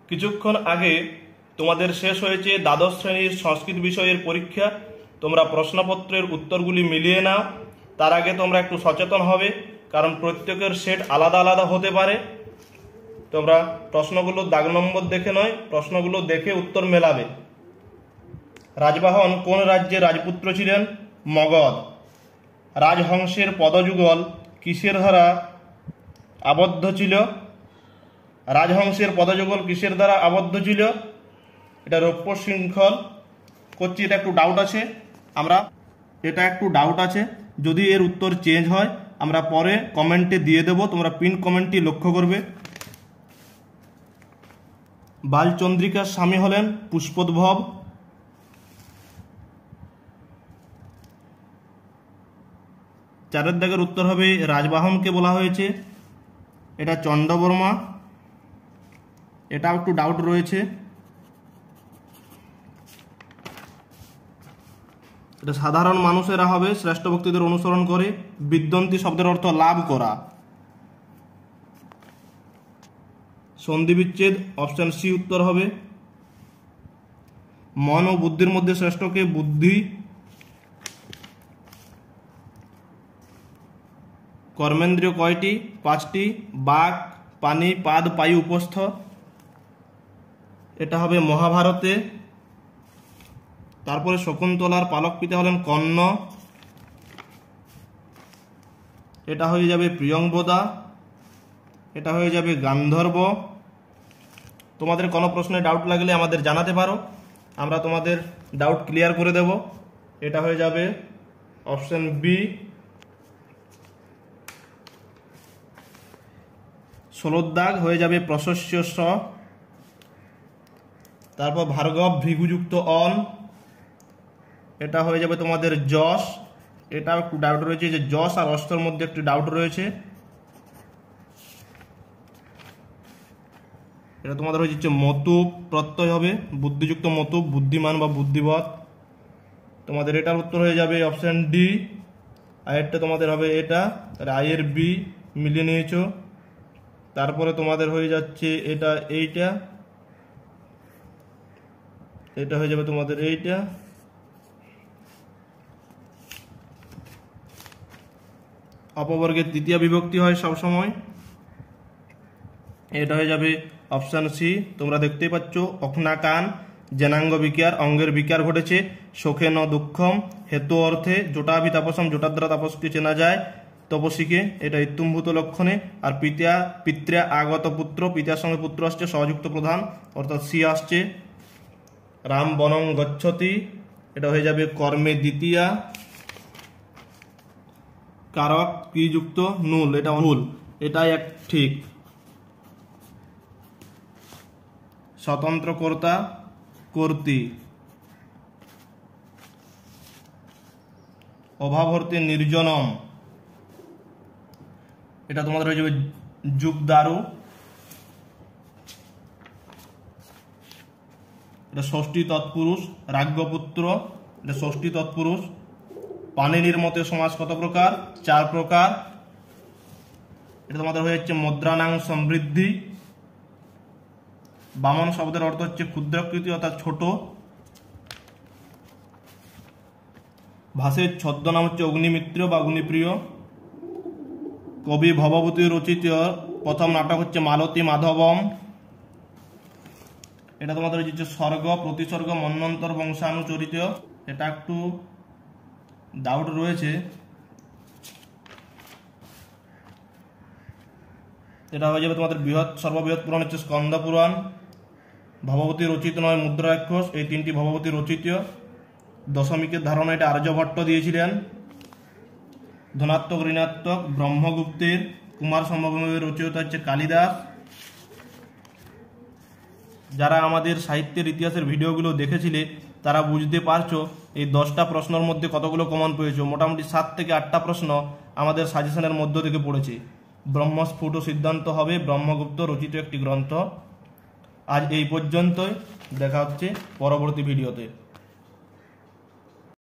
কিছুক্ষণ আগে তোমাদের শেষ হয়েছে দ্বাদশ শ্রেণীর সংস্কৃত বিষয়ের পরীক্ষা। তোমরা প্রশ্নপত্রের উত্তরগুলি মিলিয়ে নাও। তার আগে তোমরা একটু সচেতন হবে, কারণ প্রত্যেকের সেট আলাদা আলাদা হতে পারে। তোমরা প্রশ্নগুলো দাগ নম্বর দেখে নয়, প্রশ্নগুলো দেখে উত্তর মেলাবে। রাজবাহন কোন রাজ্যের রাজপুত্র ছিলেন? মগধ। রাজহংসের পদযুগল কিসের দ্বারা আবদ্ধ ছিল? রাজহংসের পদযুগল কিসের দ্বারা আবদ্ধ ছিল? এটা রৌপ্য শৃঙ্খল করছি। এটা একটু ডাউট আছে। যদি এর উত্তর চেঞ্জ হয় আমরা পরে কমেন্টে দিয়ে দেব, তোমরা পিন কমেন্টটি লক্ষ্য করবে। বালচন্দ্রিকার স্বামী হলেন পুষ্পোদ্ভব। চারের দাগের উত্তর হবে রাজবাহনকে বলা হয়েছে, এটা চন্ডবর্মা। এটাও একটু ডাউট রয়েছে। এটা সাধারণ মানুষেরা হবে, শ্রেষ্ঠ ব্যক্তিদের অনুসরণ করে। বিদ্যন্তি শব্দের অর্থ লাভ করা। সন্ধি বিচ্ছেদ অপশন সি উত্তর হবে। মন ও বুদ্ধির মধ্যে শ্রেষ্ঠকে? বুদ্ধি। কর্মেন্দ্রিয় কয়টি? 5টি। বাক, পানি, পাদ, পায়ু, উপস্থ। এটা হবে মহাভারতে। তারপরে শকুন্তলার পালক পিতা হলেন কর্ণ। এটা হয়ে যাবে প্রিয়ংবদা। এটা হয়ে যাবে গান্ধর্ব। তোমাদের কোনো প্রশ্নে ডাউট লাগলে আমাদের জানাতে পারো, আমরা তোমাদের ডাউট ক্লিয়ার করে দেব। এটা হয়ে যাবে অপশন বি। 16 দাগ হয়ে যাবে প্রশস্য স। তারপর ভার্গব ভৃগুযুক্ত অন। এটা হয়ে যাবে তোমাদের যশ। এটাও একটু ডাউট রয়েছে, যে যশ আর অস্তর মধ্যে একটু ডাউট রয়েছে। এটা তোমাদের হয়ে যাচ্ছে মতুপ প্রত্যয় হবে, বুদ্ধিযুক্ত মতুপ, বুদ্ধিমান বা বুদ্ধিবৎ। তোমাদের এটার উত্তর হয়ে যাবে অপশন ডি। আয়েরটা তোমাদের হবে এটা, আয়ের বি মিলিয়ে নিয়েছো। তারপরে তোমাদের হয়ে যাচ্ছে এটা, এটা হয়ে যাবে তোমাদের এইটা। অপবর্গের তৃতীয় বিভক্তি হয় সবসময়। এটা হয়ে যাবে অপশন সি। তোমরা দেখতেই পাচ্ছ অখনাকান জেনাঙ্গ বিকার, অঙ্গের বিকার ঘটেছে। শোকে ন দুঃখম, হেতু অর্থে জোটাভি তাপসম, জোটার দ্বারা তাপসকে চেনা যায় তপসীকে। এটা ইত্যম্ভূত লক্ষণে। আর পিত্রা আগত পুত্র, পিতার সঙ্গে পুত্র আসছে সহযুক্ত প্রধান, অর্থাৎ সি আসছে। রাম বনং গচ্ছতি, এটা হয়ে যাবে কর্মে দ্বিতীয়া। কারক কি যুক্ত নুল, এটা ভুল, এটাই এক ঠিক। স্বতন্ত্র কর্তা কর্তৃ। অভাবর্তী নির্জনম, এটা তোমাদের হয়ে যাবে যুগদারু। এটা ষষ্ঠী তৎপুরুষ। রাজ্ঞপুত্র, এটা ষষ্ঠী তৎপুরুষ। পাণিনির মতে সমাস কত প্রকার? 4 প্রকার। এটা তোমাদের হয়ে যাচ্ছে মুদ্রানাং সমৃদ্ধি। বামন শব্দের অর্থ হচ্ছে ক্ষুদ্রাকৃতি অর্থাৎ ছোট। ভাষের ছদ্মনাম হচ্ছে অগ্নিমিত্র বা অগ্নিপ্রিয়। কবি ভবভূতি রচিত প্রথম নাটক হচ্ছে মালতী মাধবম। এটা তোমাদের হচ্ছে স্বর্গ প্রতিসর্গ মন্বন্তর বংশানুচরিত। এটা একটু ডাউট রয়েছে। এটা হয়ে যাবে তোমাদের সর্ববৃহৎ পুরাণ হচ্ছে স্কন্দ পুরাণ। ভবভূতি রচিত নয় মুদ্রাক্ষস, এই 3টি ভবভূতি রচিত। দশমিকের ধারণা এটা আর্যভট্ট দিয়েছিলেন। ধনাত্মক ঋণাত্মক ব্রহ্মগুপ্তের। কুমার সম্ভবের রচয়িতা হচ্ছে কালিদাস। যারা আমাদের সাহিত্যের ইতিহাসের ভিডিওগুলো দেখেছিলে তারা বুঝতে পারছো এই 10টা প্রশ্নের মধ্যে কতগুলো কমন পেয়েছো। মোটামুটি 7 থেকে 8টা প্রশ্ন আমাদের সাজেশনের মধ্য থেকে পড়েছে। ব্রহ্মস্ফুট সিদ্ধান্ত হবে ব্রহ্মগুপ্ত রচিত একটি গ্রন্থ। আজ এই পর্যন্তই, দেখা হচ্ছে পরবর্তী ভিডিওতে।